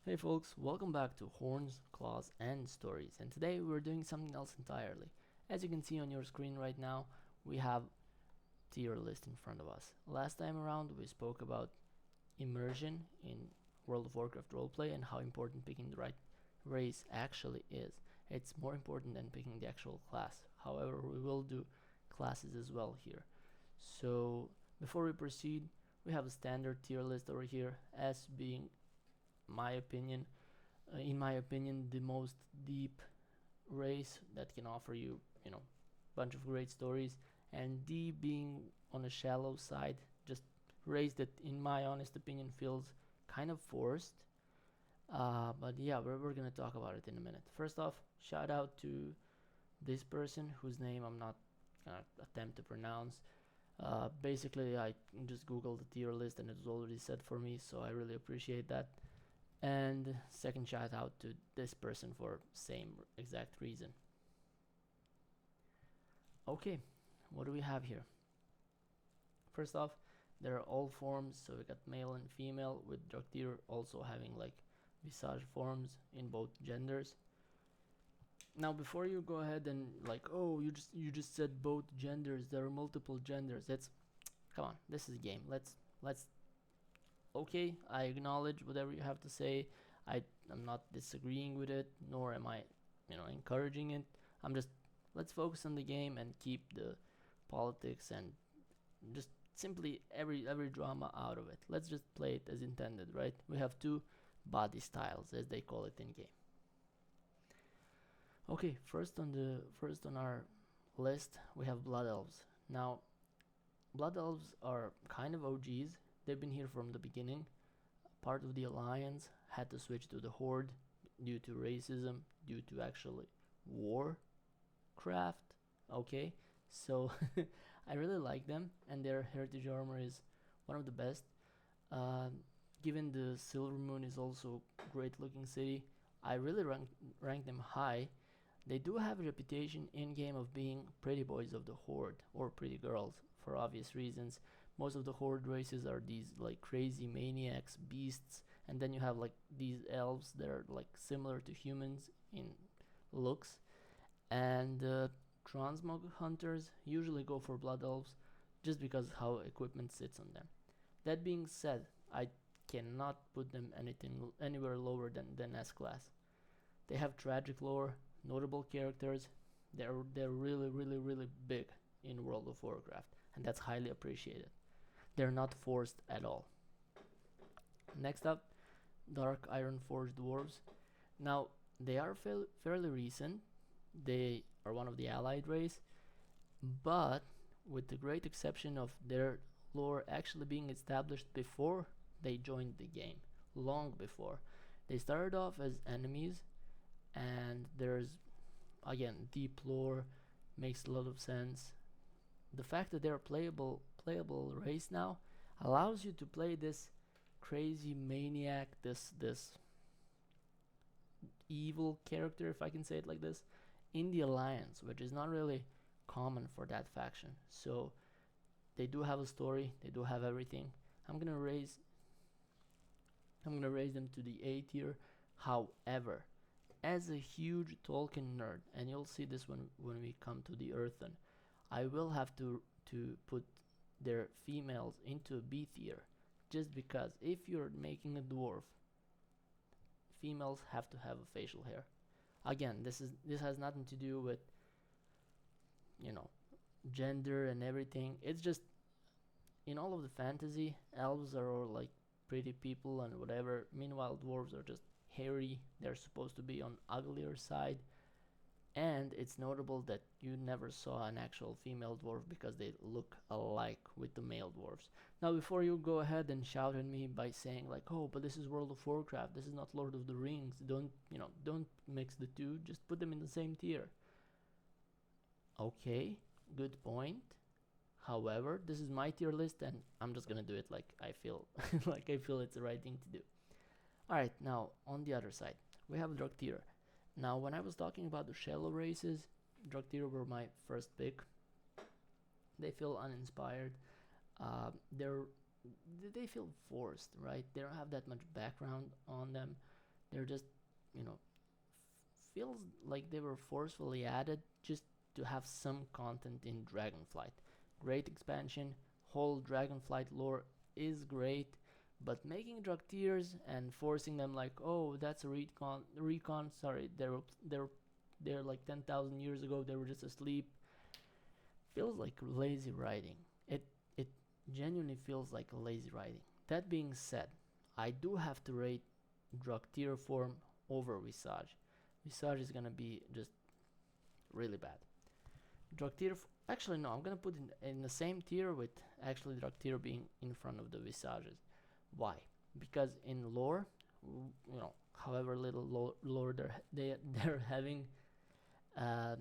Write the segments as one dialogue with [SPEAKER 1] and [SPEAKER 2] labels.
[SPEAKER 1] Hey folks, welcome back to Horns, Claws, and Stories. And today we're doing something else entirely. As you can see on your screen right now, we have tier list in front of us. Last time around we spoke about immersion in World of Warcraft roleplay and how important picking the right race actually is. It's more important than picking the actual class. However, we will do classes as well here. So before we proceed, we have a standard tier list over here, as being my opinion in my opinion, the most deep race that can offer you, bunch of great stories, and D being on a shallow side, just race that, in my honest opinion, feels kind of forced. But yeah, we're gonna talk about it in a minute. First off, shout out to this person whose name I'm not gonna attempt to pronounce. Basically, I just googled the tier list and it was already set for me, so I really appreciate that. And second shout out to this person for same exact reason. Okay, what do we have here? First off, there are all forms, so we got male and female, with Draktyr also having like visage forms in both genders. Now before you go ahead and like, oh, you just said both genders, there are multiple genders. That's come on, this is a game. Let's okay, I acknowledge whatever you have to say. I'm not disagreeing with it, nor am I, encouraging it. I'm just let's focus on the game and keep the politics and just simply every drama out of it. Let's just play it as intended, right? We have two body styles, as they call it in game. Okay, first on our list we have blood elves. Now, blood elves are kind of OGs. They've been here from the beginning. Part of the alliance, had to switch to the horde due to racism, due to actually warcraft. Okay, so I really like them, and their heritage armor is one of the best. Uh, Given the Silver Moon is also a great looking city, I really rank them high. They do have a reputation in game of being pretty boys of the horde, or pretty girls, for obvious reasons. Most of the horde races are these like crazy maniacs, beasts, and then you have like these elves that are like similar to humans in looks. And transmog hunters usually go for blood elves just because how equipment sits on them. That being said, I cannot put them anywhere lower than S class. They have tragic lore, notable characters. They're really big in World of Warcraft, and that's highly appreciated. They're not forced at all. Next up, Dark Iron Forged Dwarves. Now, they are fairly recent. They are one of the allied race, but with the great exception of their lore actually being established before they joined the game, long before. They started off as enemies, and there's again deep lore, makes a lot of sense. The fact that they're playable race now allows you to play this crazy maniac, this evil character, if I can say it like this, in the alliance, which is not really common for that faction. So they do have a story, they do have everything. I'm gonna raise them to the A tier. However, as a huge Tolkien nerd, and you'll see this when we come to the Earthen, I will have to put their females into a B tier, just because if you're making a dwarf, females have to have a facial hair. Again, this has nothing to do with you know gender and everything. It's just in all of the fantasy, elves are all like pretty people and whatever. Meanwhile, dwarves are just hairy. They're supposed to be on uglier side, and it's notable that you never saw an actual female dwarf because they look alike with the male dwarves. Now, before you go ahead and shout at me by saying like, "Oh, but this is World of Warcraft. This is not Lord of the Rings. Don't mix the two. Just put them in the same tier." Okay, good point. However, this is my tier list, and I'm just gonna do it like I feel, like I feel it's the right thing to do. All right, now on the other side, we have Draktyr. Now, when I was talking about the shallow races, Draktyr were my first pick. They feel uninspired. They're they feel forced, right? They don't have that much background on them. They're just, you know, feels like they were forcefully added just to have some content in Dragonflight. Great expansion, whole Dragonflight lore is great, but making Draktirs and forcing them like, oh, that's a recon. Sorry, they're like 10,000 years ago. They were just asleep. Feels like lazy writing. It genuinely feels like a lazy writing. That being said, I do have to rate Draktir form over Visage. Visage is gonna be just really bad. Draktir, actually no, I'm gonna put it in the same tier with actually Draktir being in front of the Visages. Why? Because in lore, however little lore they're having, uh,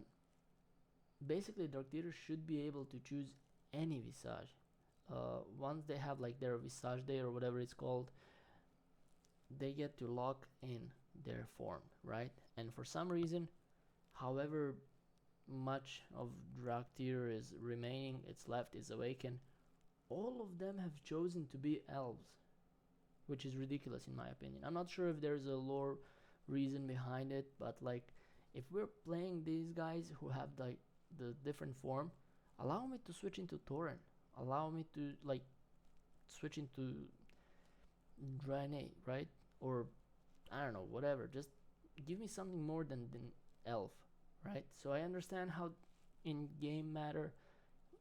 [SPEAKER 1] basically Draktir should be able to choose any Visage. Once they have like their Visage Day or whatever it's called, they get to lock in their form, right? And for some reason, however much of Draktir is remaining, it's left is awakened, all of them have chosen to be elves, which is ridiculous in my opinion. I'm not sure if there's a lore reason behind it, but like if we're playing these guys who have like the different form, allow me to switch into Tauren. Allow me to like switch into Draenei, right? Or I don't know, whatever. Just give me something more than elf, right? So I understand how in game matter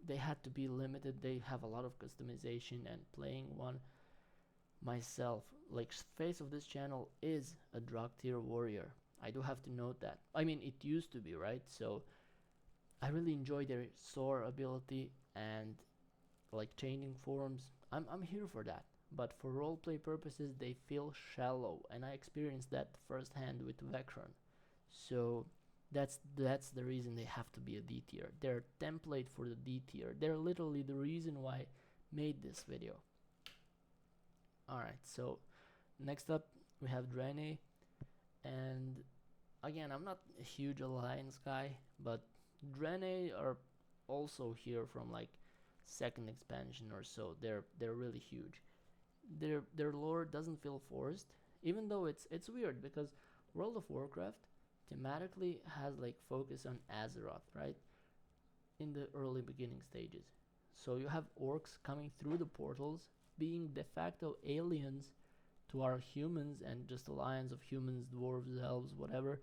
[SPEAKER 1] they had to be limited. They have a lot of customization and playing one myself. Like face of this channel is a Draktir warrior. I do have to note that. I mean, it used to be, right? So I really enjoy their soar ability and like changing forms. I'm here for that. But for roleplay purposes, they feel shallow, and I experienced that firsthand with Vecron. So that's the reason they have to be a D tier. They're template for the D tier. They're literally the reason why I made this video. Alright, so next up we have Draenei, and again, I'm not a huge Alliance guy, but Draenei are also here from like second expansion or so. They're really huge. Their lore doesn't feel forced, even though it's weird because World of Warcraft thematically has like focus on Azeroth, right? In the early beginning stages. So you have orcs coming through the portals, being de facto aliens to our humans and just alliance of humans, dwarves, elves, whatever.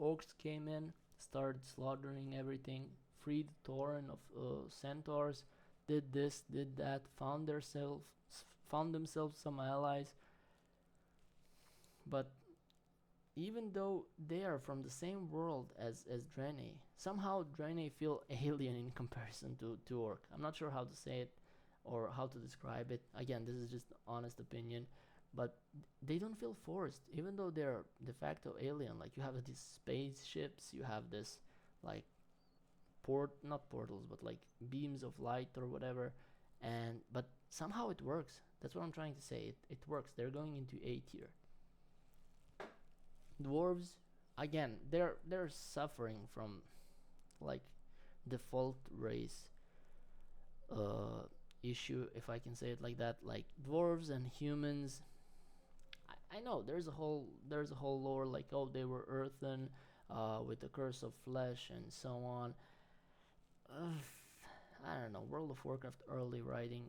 [SPEAKER 1] Orcs came in, started slaughtering everything, freed Tauren of centaurs, did this, did that, found themselves some allies. But even though they are from the same world as Draenei, somehow Draenei feel alien in comparison to Orc. I'm not sure how to say it or how to describe it. Again, this is just honest opinion, but they don't feel forced, even though they're de facto alien. Like you have these spaceships, you have this like not portals, but like beams of light or whatever, and but somehow it works. That's what I'm trying to say. It works. They're going into A tier. Dwarves, again, they're suffering from like default race issue, if I can say it like that. Like dwarves and humans, I know there's a whole lore like, oh, they were earthen with the curse of flesh and so on. I don't know, World of Warcraft early writing,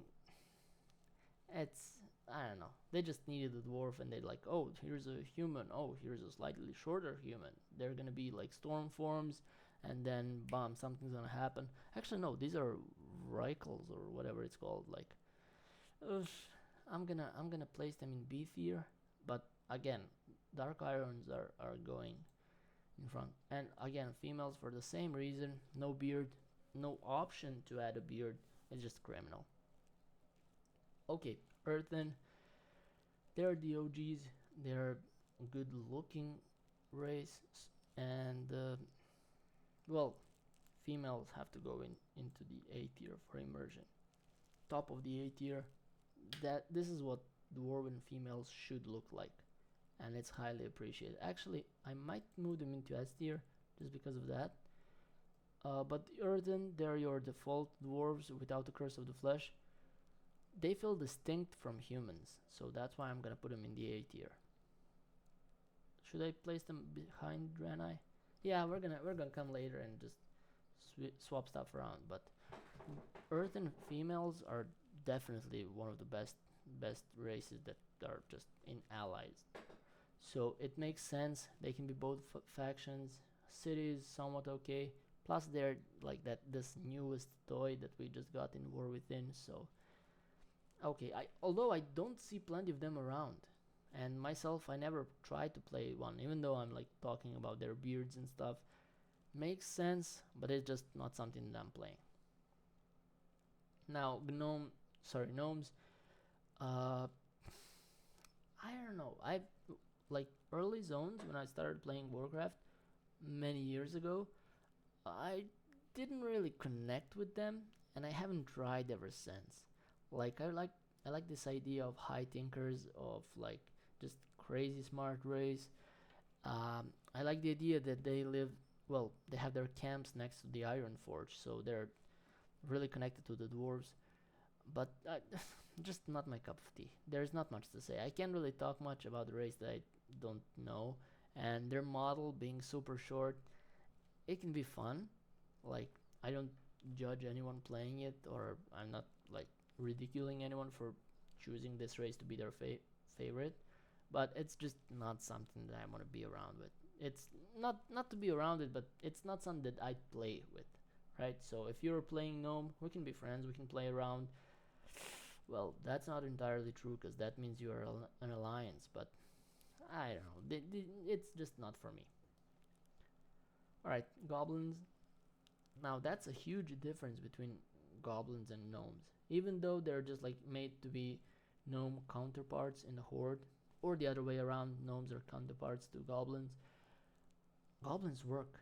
[SPEAKER 1] it's, I don't know, they just needed a dwarf and they like, oh, here's a human, oh, here's a slightly shorter human, they're gonna be like storm forms, and then bam, something's gonna happen. Actually no, these are Rykles or whatever it's called. Like I'm gonna place them in B tier, but again, Dark Irons are going in front. And again, females for the same reason, no beard, no option to add a beard, it's just criminal. Okay, Earthen, they're the OGs, they're a good looking race, and well, females have to go into the A tier for immersion. Top of the A tier, that this is what dwarven females should look like, and it's highly appreciated. Actually, I might move them into S tier just because of that. But the Earthen, they're your default dwarves without the curse of the flesh. They feel distinct from humans, so that's why I'm gonna put them in the A tier. Should I place them behind Draenei? Yeah, we're gonna come later and just swap stuff around. But Earth and females are definitely one of the best races that are just in allies. So it makes sense. They can be both factions. Cities somewhat okay. Plus they're like that this newest toy that we just got in War Within. So okay, I although I don't see plenty of them around, and myself I never tried to play one, even though I'm like talking about their beards and stuff. Makes sense, but it's just not something that I'm playing. Now gnomes. Uh, I don't know. I like early zones when I started playing Warcraft many years ago. I didn't really connect with them, and I haven't tried ever since. Like I like this idea of high thinkers, of like just crazy smart race. I like the idea that they live well. They have their camps next to the Iron Forge, so they're really connected to the dwarves. But just not my cup of tea. There's not much to say. I can't really talk much about the race that I don't know, and their model being super short, it can be fun. Like I don't judge anyone playing it, or I'm not like ridiculing anyone for choosing this race to be their favorite. But it's just not something that I want to be around with. It's not to be around it, but it's not something that I play with, right? So if you're playing gnome, we can be friends. We can play around. Well, that's not entirely true because that means you are an alliance. But I don't know. It's just not for me. All right, goblins. Now that's a huge difference between goblins and gnomes. Even though they're just like made to be gnome counterparts in the horde, or the other way around, gnomes are counterparts to goblins. Goblins work.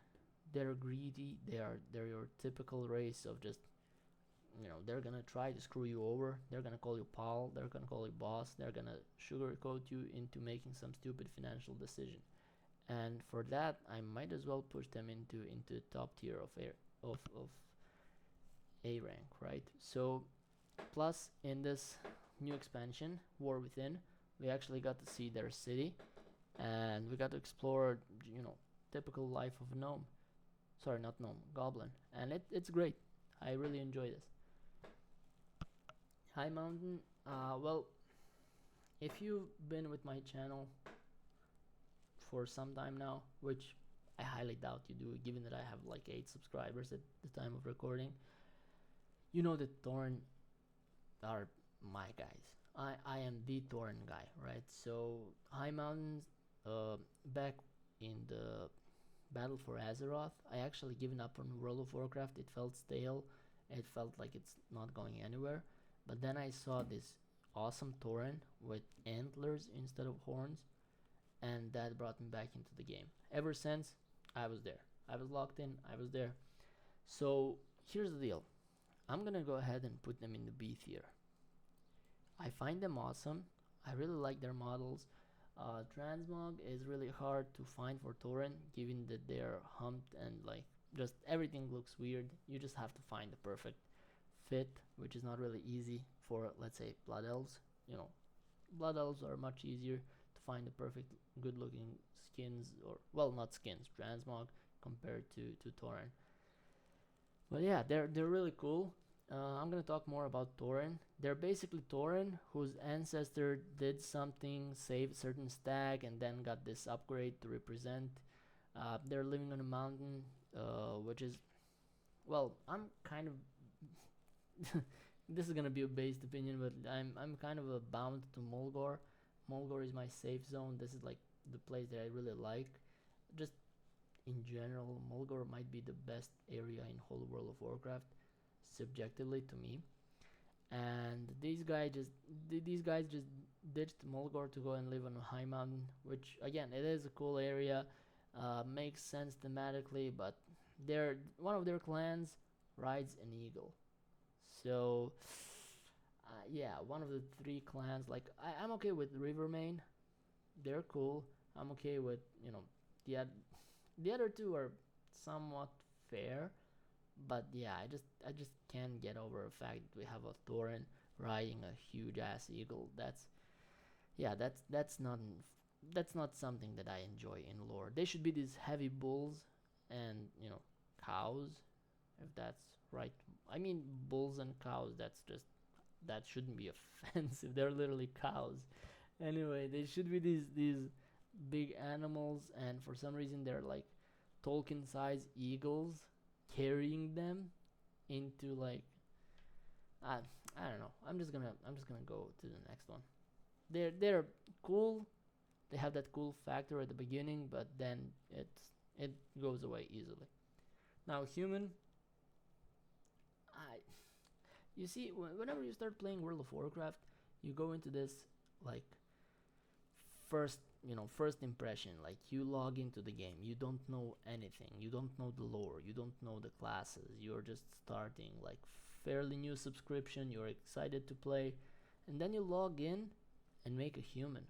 [SPEAKER 1] They're greedy. They're your typical race of just they're gonna try to screw you over. They're gonna call you pal. They're gonna call you boss. They're gonna sugarcoat you into making some stupid financial decision. And for that, I might as well push them into top tier of A rank, right? So plus in this new expansion, War Within, we actually got to see their city, and we got to explore, typical life of a gnome. Sorry, not gnome, goblin, and it's great. I really enjoy this. High Mountain. Well, if you've been with my channel for some time now, which I highly doubt you do, given that I have like 8 subscribers at the time of recording, you know that Thorn are my guys. I am the Thorn guy, right? So High Mountains, back in the Battle for Azeroth, I actually given up on World of Warcraft. It felt stale. It felt like it's not going anywhere. But then I saw this awesome Tauren with antlers instead of horns, and that brought me back into the game. Ever since, I was there. I was locked in. I was there. So here's the deal. I'm gonna go ahead and put them in the B tier. I find them awesome. I really like their models. Transmog is really hard to find for Tauren, given that they're humped and like just everything looks weird. You just have to find the perfect fit, which is not really easy for, let's say, Blood Elves. Blood Elves are much easier to find the perfect, good-looking skins, or well, not skins, transmog compared to Tauren. But yeah, they're really cool. I'm gonna talk more about Tauren. They're basically Tauren whose ancestor did something, saved a certain stag, and then got this upgrade to represent. They're living on a mountain, which is, well, I'm kind of. This is gonna be a based opinion, but I'm kind of a bound to Mulgore. Mulgore is my safe zone. This is like the place that I really like. Just in general, Mulgore might be the best area in whole World of Warcraft, subjectively to me. And these guys just ditched Mulgore to go and live on a high mountain, which again it is a cool area, makes sense thematically, but one of their clans rides an eagle. So yeah, one of the 3 clans. Like I'm okay with Rivermane, they're cool. I'm okay with the the other 2 are somewhat fair, but yeah, I just can't get over the fact that we have a Thorin riding a huge ass eagle. That's not that's not something that I enjoy in lore. They should be these heavy bulls and cows, if that's right. I mean, bulls and cows. That's just that shouldn't be offensive. They're literally cows. Anyway, they should be these big animals, and for some reason they're like Tolkien-sized eagles carrying them into like I I don't know. I'm just gonna go to the next one. They're cool. They have that cool factor at the beginning, but then it goes away easily. Now human, I you see whenever you start playing World of Warcraft, you go into this like first impression. Like you log into the game, you don't know anything, you don't know the lore, you don't know the classes, you're just starting like fairly new subscription, you're excited to play, and then you log in and make a human.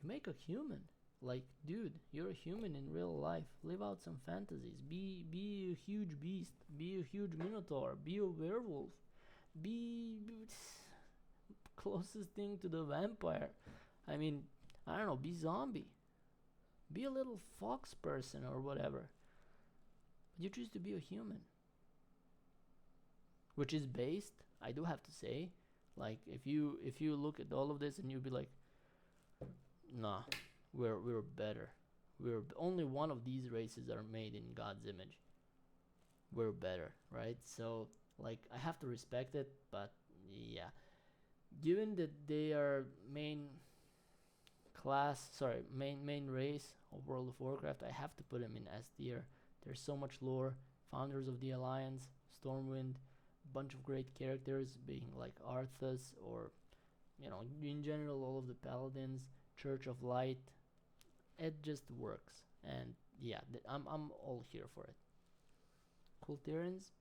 [SPEAKER 1] You make a human. Like, dude, you're a human in real life. Live out some fantasies. Be a huge beast. Be a huge minotaur. Be a werewolf. Be closest thing to the vampire. I mean, I don't know. Be zombie. Be a little fox person or whatever. But you choose to be a human, which is based. I do have to say, like, if you look at all of this and you be like, nah, we're better. We're only one of these races are made in God's image. We're better, right? So like I have to respect it, but yeah, given that they are main race of World of Warcraft, I have to put them in S tier. There's so much lore. Founders of the Alliance, Stormwind, bunch of great characters, being like Arthas or in general all of the paladins, Church of Light. It just works, and yeah, I'm all here for it. Kultirans,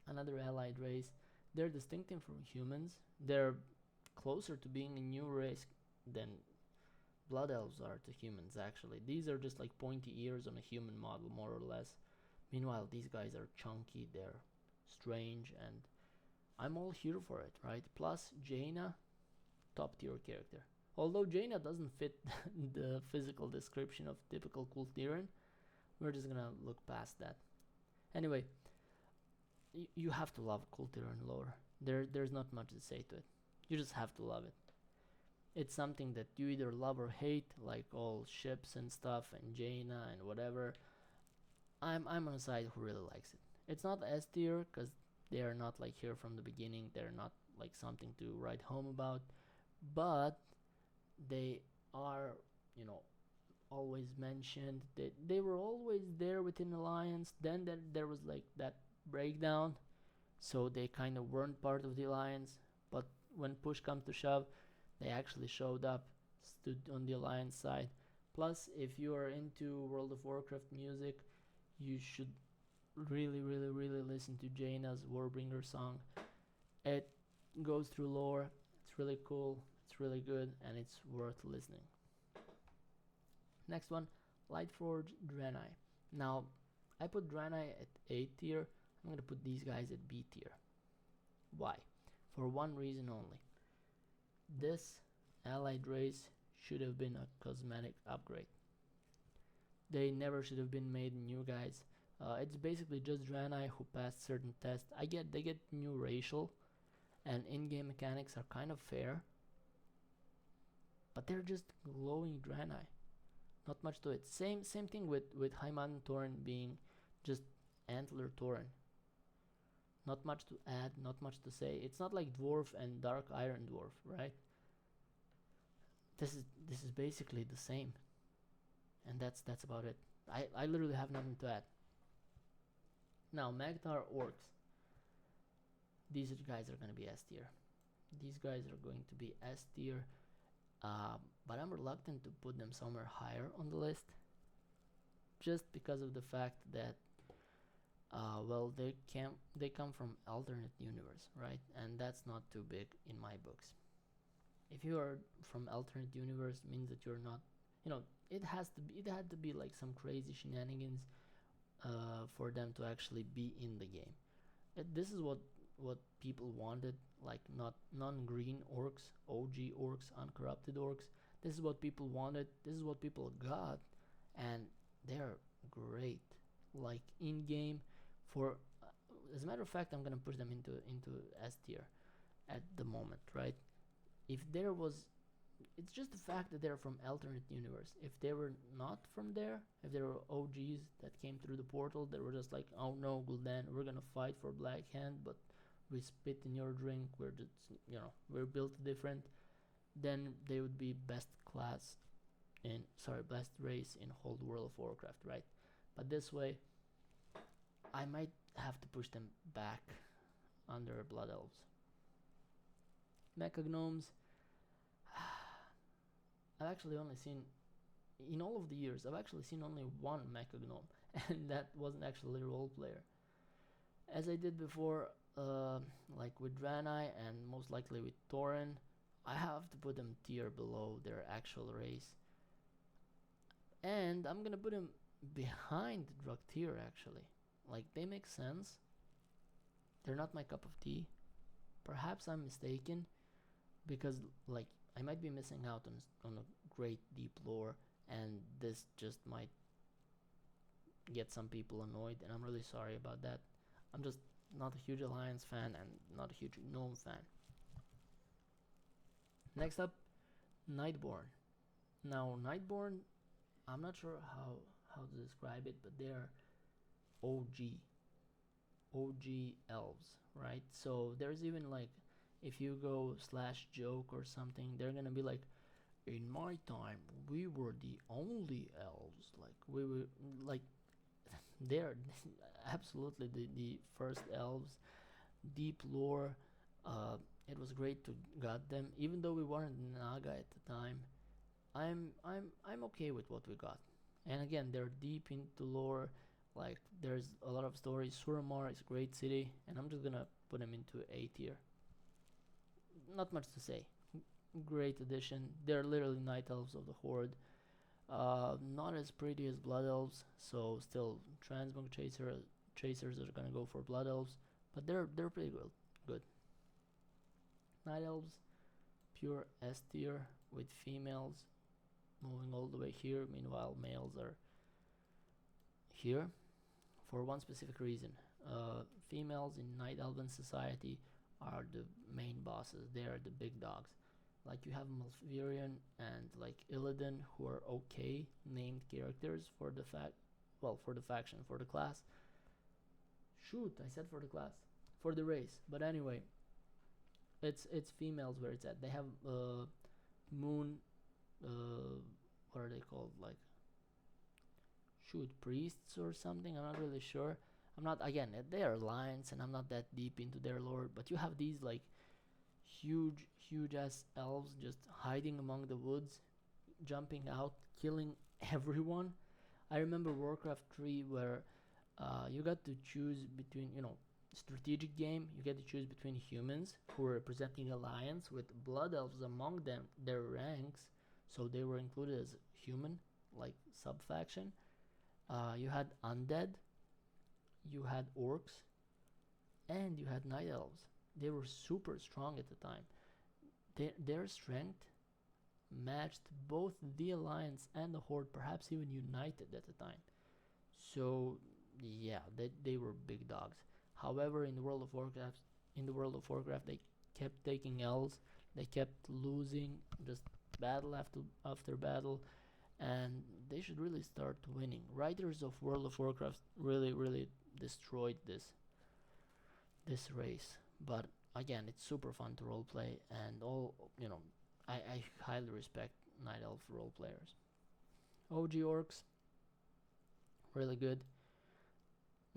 [SPEAKER 1] another allied race. They're distinctive from humans. They're closer to being a new race than blood elves are to humans. Actually, these are just like pointy ears on a human model, more or less. Meanwhile, these guys are chunky. They're strange, and I'm all here for it, right? Plus, Jaina, top tier character. Although Jaina doesn't fit the physical description of typical Kultiran, we're just gonna look past that. Anyway, you have to love Kultiran lore. There's not much to say to it. You just have to love it. It's something that you either love or hate, like all ships and stuff and Jaina and whatever. I'm on a side who really likes it. It's not S tier because they are not like here from the beginning. They're not like something to write home about, but they are, always mentioned. They were always there within Alliance. Then there was like that breakdown, so they kind of weren't part of the Alliance. But when push comes to shove, they actually showed up, stood on the Alliance side. Plus, if you are into World of Warcraft music, you should really, really, really listen to Jaina's Warbringer song. It goes through lore. It's really cool. It's really good, and it's worth listening. Next one, Lightforge Draenei. Now, I put Draenei at A tier. I'm gonna put these guys at B tier. Why? For one reason only. This allied race should have been a cosmetic upgrade. They never should have been made new guys. It's basically just Draenei who passed certain tests. I get they get new racial, and in-game mechanics are kind of fair, but they're just glowing Draenei. Not much to it. Same thing with Heiman Tauren being just Antler Tauren. Not much to add, not much to say. It's not like Dwarf and Dark Iron Dwarf, right? This is basically the same, and that's about it. I literally have nothing to add. Now Magtar Orcs. These guys are gonna be S tier. These guys are going to be S tier. But I'm reluctant to put them somewhere higher on the list, just because of the fact that, they come from alternate universe, right? And that's not too big in my books. If you are from alternate universe, means that you're not, it had to be like some crazy shenanigans, for them to actually be in the game. This is what people wanted. like not non-green orcs, OG orcs, uncorrupted orcs. This is what people wanted. This is what people got, and they're great. Like in game, for as a matter of fact, I'm gonna push them into S tier at the moment, right? If there was, it's just the fact that they're from alternate universe. If they were not from there, if they were OGs that came through the portal, they were just like, oh no, Gul'dan, we're gonna fight for Black Hand, but we spit in your drink. We're just, we're built different. Then they would be best class in, best race in whole World of Warcraft, right? But this way, I might have to push them back under Blood Elves. Mecha Gnomes, I've actually only seen, in all of the years, I've actually seen only one Mecha Gnome, and that wasn't actually a role player. As I did before, like with Draenei and most likely with Tauren, I have to put them tier below their actual race. And I'm gonna put them behind Draktyr actually. Like, they make sense. They're not my cup of tea. Perhaps I'm mistaken, because like I might be missing out on a great deep lore, and this just might get some people annoyed, and I'm really sorry about that. I'm just not a huge Alliance fan and not a huge Gnome fan. Next up, Nightborn. Now, Nightborn, I'm not sure how to describe it, but they're OG elves, right? So there's even like, if you go slash joke or something, they're gonna be like, in my time we were the only elves, like we were like they're absolutely the first elves. Deep lore. It was great to got them, even though we weren't Naga at the time. I'm okay with what we got, and again, they're deep into lore. Like, there's a lot of stories. Suramar is a great city, and I'm just gonna put them into A tier. Not much to say. Great addition. They're literally night elves of the Horde. Not as pretty as blood elves, so still transmog chasers are gonna go for blood elves, but they're pretty good. Night elves, pure S tier with females moving all the way here. Meanwhile, males are here for one specific reason. Females in Night Elven society are the main bosses. They are the big dogs. Like, you have Malfurion and like Illidan, who are okay named characters for the faction, for the class. Shoot, I said for the class, for the race. But anyway, it's females where it's at. They have moon, what are they called? Like, shoot, priests or something. I'm not really sure. I'm not, again, they are lions, and I'm not that deep into their lore. But you have these like huge ass elves just hiding among the woods, jumping out, killing everyone. I remember Warcraft 3 where you got to choose between, strategic game. You get to choose between humans who were representing alliance with blood elves among them, their ranks, so they were included as human, like sub faction. You had undead, you had orcs, and you had night elves. They were super strong at the time. Their strength matched both the Alliance and the Horde, perhaps even united at the time. So yeah, they were big dogs. However, in the World of Warcraft, they kept taking L's. They kept losing, just battle after battle, and they should really start winning. Writers of World of Warcraft really destroyed this race. But again, it's super fun to roleplay, and I highly respect Night Elf role players. OG orcs, really good.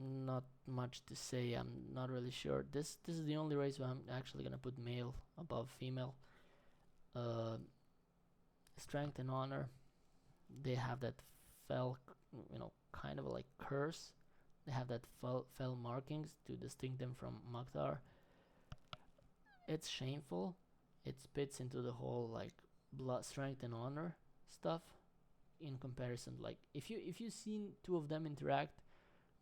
[SPEAKER 1] Not much to say. I'm not really sure. This is the only race where I'm actually gonna put male above female. Strength and honor, they have that fell, kind of like curse. They have that fell markings to distinct them from Maktar. It's shameful. It spits into the whole like blood, strength, and honor stuff. In comparison, like if you seen two of them interact,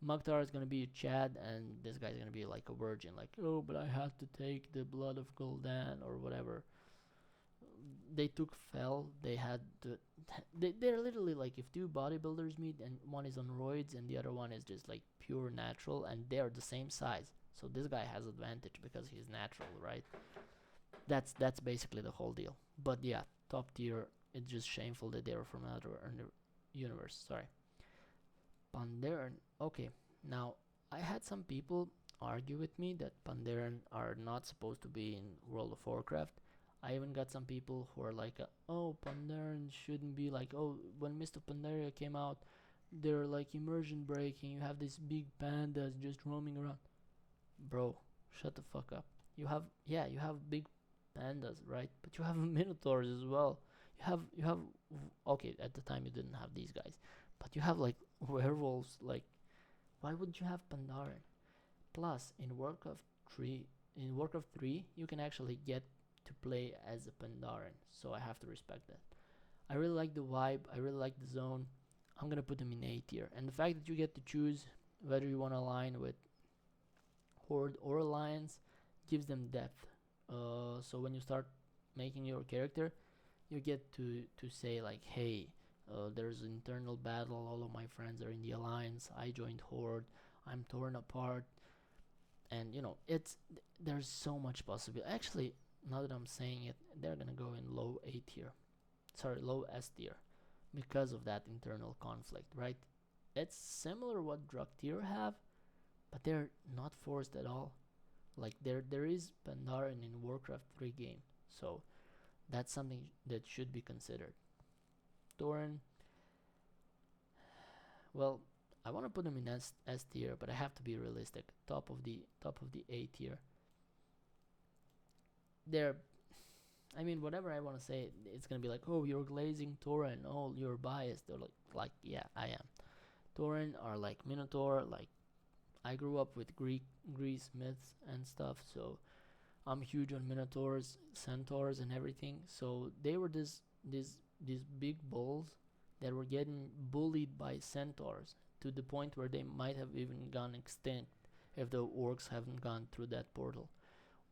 [SPEAKER 1] Mukhtar is gonna be a Chad, and this guy's gonna be like a virgin, like, oh, but I had to take the blood of Gul'dan or whatever. They took Fell. They had to. They're literally like if two bodybuilders meet and one is on roids and the other one is just like pure natural, and they're the same size. So this guy has advantage because he's natural, right? That's basically the whole deal. But yeah, top tier. It's just shameful that they were from another universe. Sorry. Pandaren. Okay, now I had some people argue with me that Pandaren are not supposed to be in World of Warcraft. I even got some people who are like, oh, Pandaren shouldn't be like, oh, when Mist of Pandaria came out, they're like immersion breaking. You have these big pandas just roaming around. Bro, shut the fuck up. You have big pandas, right? But you have minotaurs as well. You have okay, at the time you didn't have these guys, but you have like werewolves. Like, why would you have Pandaren? Plus, in Warcraft 3, you can actually get to play as a Pandaren, so I have to respect that. I really like the vibe. I really like the zone. I'm gonna put them in A tier, and the fact that you get to choose whether you want to align with Horde or Alliance gives them depth. So when you start making your character, you get to say like, hey, there's an internal battle. All of my friends are in the Alliance. I joined Horde. I'm torn apart, and it's there's so much possibility. Actually, now that I'm saying it, they're gonna go in low A tier. Sorry, low S tier, because of that internal conflict, right? It's similar what Draktyr have, but they're not forced at all. Like there is Pandaren in Warcraft 3 game, so that's something that should be considered. Tauren, well, I want to put them in S tier, but I have to be realistic. Top of the A tier. They're, I mean, whatever I want to say, it's gonna be like, oh, you're glazing Tauren. Oh, you're biased. They're like, yeah, I am. Tauren are like Minotaur. Like, I grew up with Greece myths and stuff, so I'm huge on Minotaurs, Centaurs, and everything. So they were these big bulls that were getting bullied by centaurs to the point where they might have even gone extinct if the orcs haven't gone through that portal.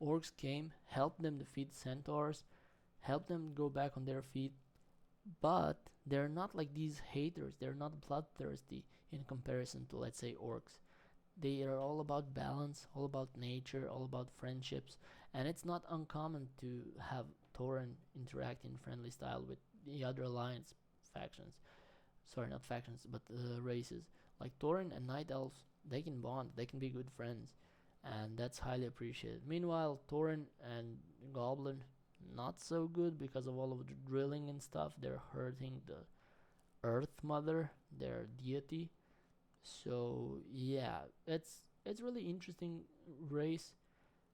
[SPEAKER 1] Orcs came, helped them defeat centaurs, helped them go back on their feet, but they're not like these haters. They're not bloodthirsty in comparison to, let's say, orcs. They are all about balance, all about nature, all about friendships, and it's not uncommon to have Tauren interact in friendly style with the other alliance factions. Sorry, not factions, but races. Like Tauren and Night Elves, they can bond, they can be good friends, and that's highly appreciated. Meanwhile, Tauren and Goblin, not so good because of all of the drilling and stuff. They're hurting the Earth Mother, their deity. So yeah, it's really interesting race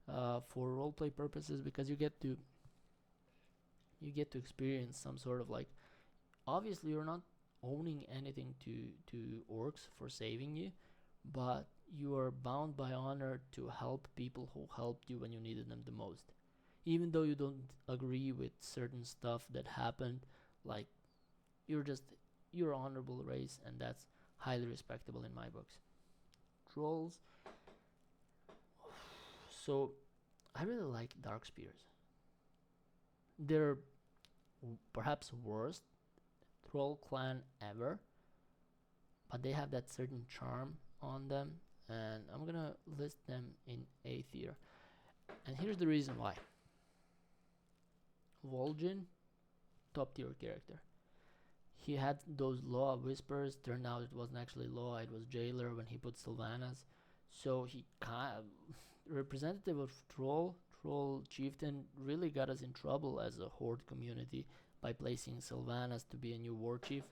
[SPEAKER 1] for roleplay purposes, because you get to experience some sort of like, obviously you're not owning anything to orcs for saving you, but you are bound by honor to help people who helped you when you needed them the most, even though you don't agree with certain stuff that happened. Like, you're just you're honorable race, and that's highly respectable in my books. Trolls. So I really like Dark Spears. They're perhaps worst troll clan ever, but they have that certain charm on them, and I'm gonna list them in A tier. And here's the reason why. Vol'jin, top tier character. He had those Law whispers. Turned out it wasn't actually Law; it was Jailer when he put Sylvanas. So he kind of representative of Troll Chieftain really got us in trouble as a Horde community by placing Sylvanas to be a new war chief.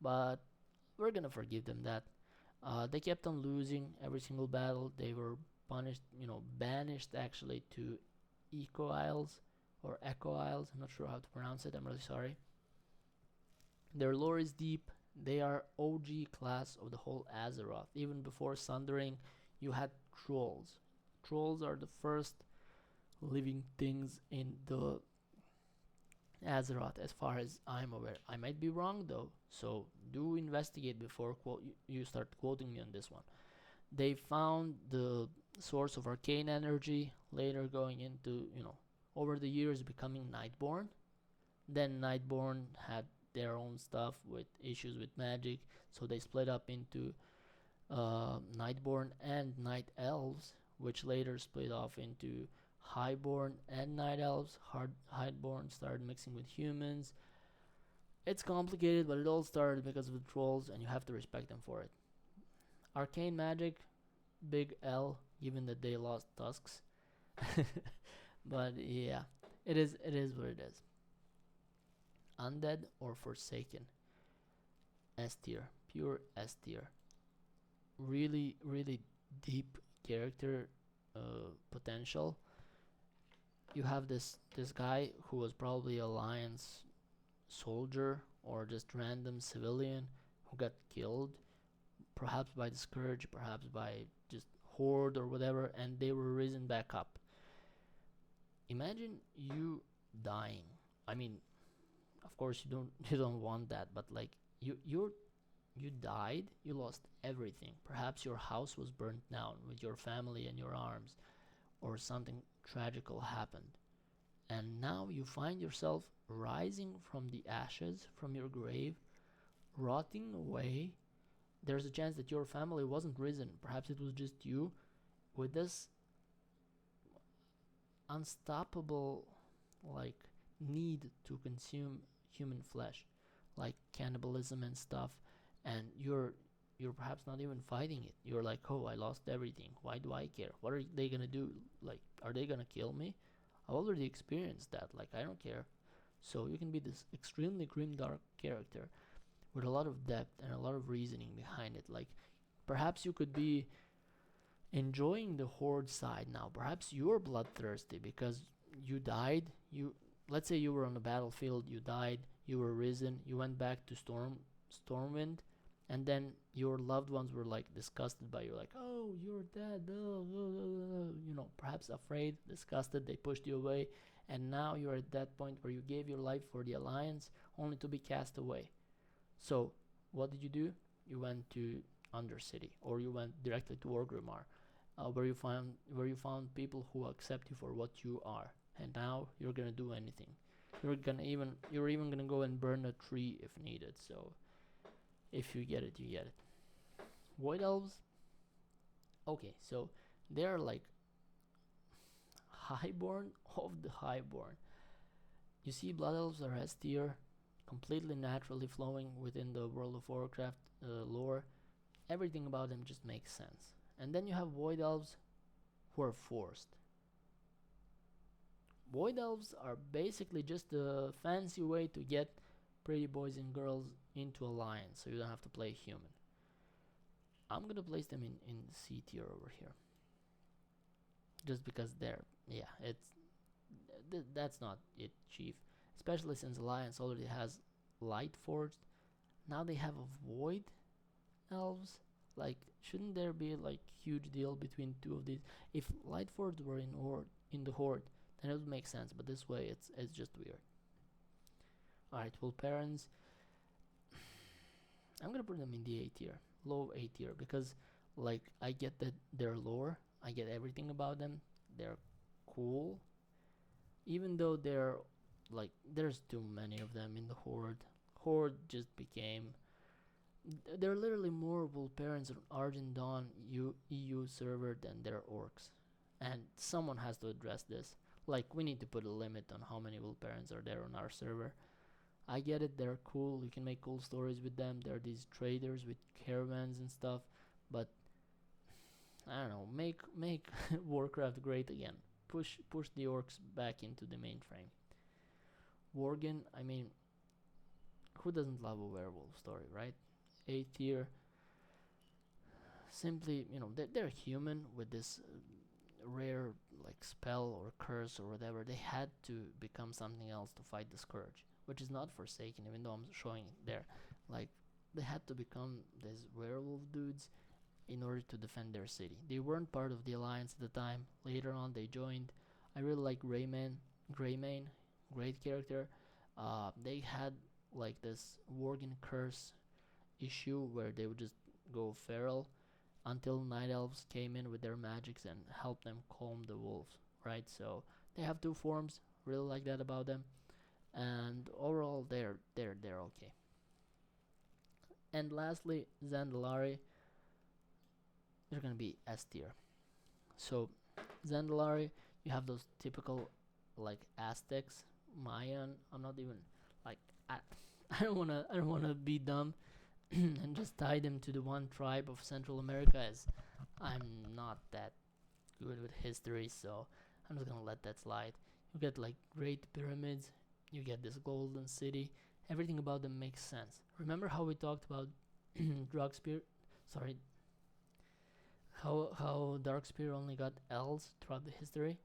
[SPEAKER 1] But we're gonna forgive them that. They kept on losing every single battle. They were punished, banished actually to Eco Isles or Echo Isles. I'm not sure how to pronounce it. I'm really sorry. Their lore is deep. They are OG class of the whole Azeroth. Even before Sundering, you had trolls. Trolls are the first living things in the Azeroth, as far as I'm aware. I might be wrong though, so do investigate before you start quoting me on this one. They found the source of arcane energy, later going into, over the years becoming Nightborn. Then Nightborn had their own stuff with issues with magic, so they split up into Nightborn and Night Elves, which later split off into Highborn and Night Elves. Highborn started mixing with humans. It's complicated, but it all started because of the trolls, and you have to respect them for it. Arcane magic, big L, given that they lost tusks. But yeah, it is what it is. Undead or Forsaken, S tier, pure S tier. Really, really deep character potential. You have this guy who was probably Alliance soldier or just random civilian who got killed, perhaps by the Scourge, perhaps by just Horde or whatever, and they were risen back up. Imagine you dying. I mean, of course you don't you don't want that, but like you died, you lost everything. Perhaps your house was burnt down with your family and your arms, or something tragical happened. And now you find yourself rising from the ashes from your grave, rotting away. There's a chance that your family wasn't risen. Perhaps it was just you with this unstoppable like need to consume human flesh, like cannibalism and stuff, and you're perhaps not even fighting it. You're like, oh, I lost everything. Why do I care? What are they gonna do? Like, are they gonna kill me? I've already experienced that. Like, I don't care. So you can be this extremely grim, dark character with a lot of depth and a lot of reasoning behind it. Like, perhaps you could be enjoying the horde side now. Perhaps you're bloodthirsty because you died. Let's say you were on the battlefield, you died, you were risen, you went back to Stormwind, and then your loved ones were like disgusted by you, like, oh, you're dead, perhaps afraid, disgusted, they pushed you away, and now you're at that point where you gave your life for the Alliance only to be cast away. So, what did you do? You went to Undercity, or you went directly to Orgrimmar, where you found people who accept you for what you are, and now you're gonna do anything. You're even gonna go and burn a tree if needed. So if you get it, you get it. Void elves. Okay, so they're like highborn of the highborn. You see, blood elves are S tier, completely naturally flowing within the World of Warcraft lore. Everything about them just makes sense. And then you have void elves who are forced. Void elves are basically just a fancy way to get pretty boys and girls into Alliance, so you don't have to play human. I'm gonna place them in C tier over here, just because that's not it, chief. Especially since Alliance already has Light Forged. Now they have a Void elves. Like, shouldn't there be like huge deal between two of these? If Lightforged were in the Horde, then it would make sense. But this way, it's just weird. All right, well, parents, I'm gonna put them in the A tier, low A tier, because like I get that their lore, I get everything about them. They're cool, even though they're like there's too many of them in the Horde. Horde just became there are literally more Vulparians on Argent Dawn EU server than there are orcs. And someone has to address this. Like, we need to put a limit on how many Vulparians are there on our server. I get it, they're cool, you can make cool stories with them. They're these traders with caravans and stuff. But, I don't know, make Warcraft great again. Push the orcs back into the mainframe. Worgen, I mean, who doesn't love a werewolf story, right? A tier. Simply, they're human with this rare like spell or curse or whatever. They had to become something else to fight the Scourge, which is not Forsaken, even though I'm showing it there. Like, they had to become these werewolf dudes in order to defend their city. They weren't part of the Alliance at the time. Later on, they joined. I really like Greymane, great character. They had like this Worgen curse issue where they would just go feral, until night elves came in with their magics and helped them calm the wolves, right? So they have two forms, really like that about them, and overall they're okay. And lastly, Zandalari, they're gonna be S tier. So Zandalari, you have those typical like Aztecs, Mayan. I'm not even like I, I don't wanna be dumb and just tie them to the one tribe of Central America, as I'm not that good with history, so I'm just gonna let that slide. You get like great pyramids, you get this golden city, everything about them makes sense. Remember how we talked about Darkspear? Sorry, how Darkspear only got L's throughout the history?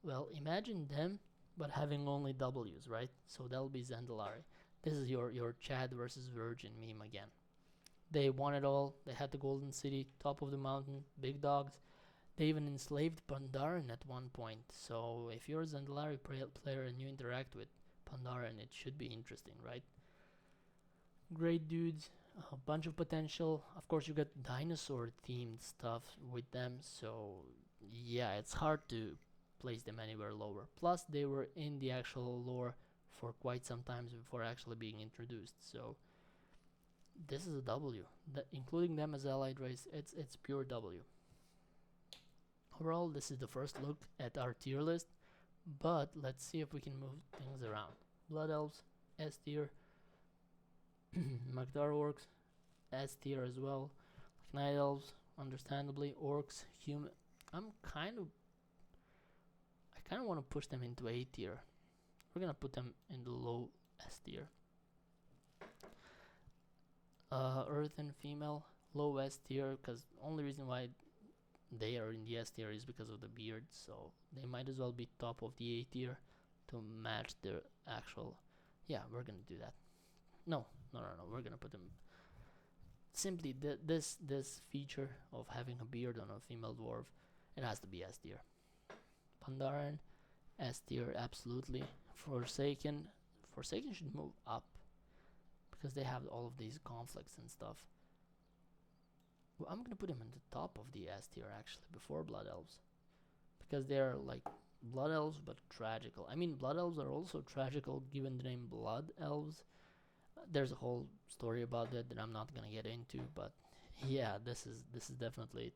[SPEAKER 1] Well, imagine them, but having only W's, right? So that'll be Zandalari. This is your Chad versus Virgin meme again. They won it all. They had the golden city, top of the mountain, big dogs. They even enslaved Pandaren at one point. So if you're a Zandalari player and you interact with Pandaren, it should be interesting, right? Great dudes, a bunch of potential. Of course, you got dinosaur themed stuff with them, so yeah, it's hard to place them anywhere lower. Plus, they were in the actual lore for quite some time before actually being introduced, so this is a W. Including them as allied race, it's pure W. Overall, this is the first look at our tier list, but let's see if we can move things around. Blood Elves, S tier. Magdar Orcs, S tier as well. Night Elves, understandably. Orcs, human. I kind of want to push them into A tier. We're gonna put them in the low S tier. Earth and female, low S tier, because only reason why they are in the S tier is because of the beard, so they might as well be top of the A tier to match their actual. Yeah, we're gonna do that. No, we're gonna put them simply this feature of having a beard on a female dwarf. It has to be S tier. Pandaren, S tier, absolutely. Forsaken should move up because they have all of these conflicts and stuff. Well, I'm gonna put them in the top of the S tier actually, before Blood Elves, because they're like Blood Elves but tragical. I mean, Blood Elves are also tragical given the name Blood Elves. There's a whole story about that I'm not gonna get into, but yeah, this is definitely it.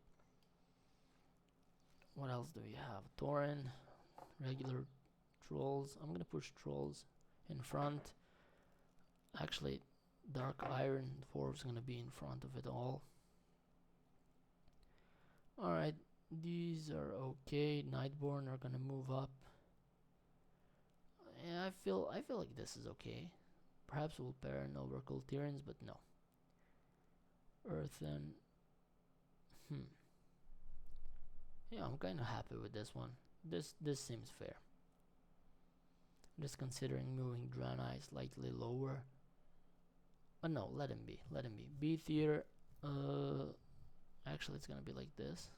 [SPEAKER 1] What else do we have? Tauren, regular trolls. I'm gonna push trolls in front. Actually, Dark Iron Dwarves gonna be in front of it all. Alright, these are okay. Nightborn are gonna move up. Yeah, I feel like this is okay. Perhaps we'll pair over Kultirians, but no. Earthen. Yeah, I'm kind of happy with this one. This seems fair. Just considering moving Draenei slightly lower. But no, let him be. B tier. Actually, it's gonna be like this.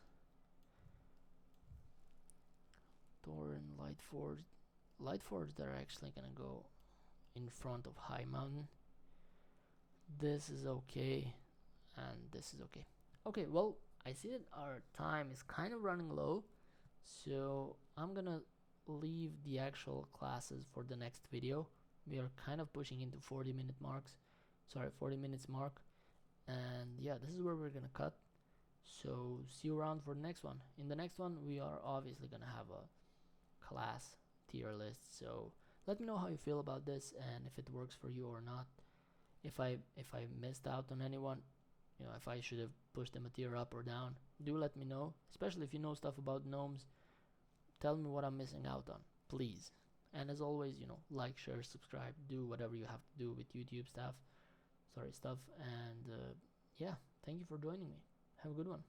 [SPEAKER 1] Tauren, Lightforged, they're actually gonna go in front of High Mountain. This is okay, and this is okay. Okay, well, I see that our time is kind of running low, so I'm gonna leave the actual classes for the next video. We are kind of pushing into 40 minutes mark, and yeah, this is where we're gonna cut. So see you around for the next one. In the next one, we are obviously gonna have a class tier list, so let me know how you feel about this and if it works for you or not. If I missed out on anyone, if I should have pushed them a tier up or down, do let me know. Especially if you know stuff about gnomes, tell me what I'm missing out on, please. And as always, like, share, subscribe, do whatever you have to do with YouTube stuff. And yeah, thank you for joining me. Have a good one.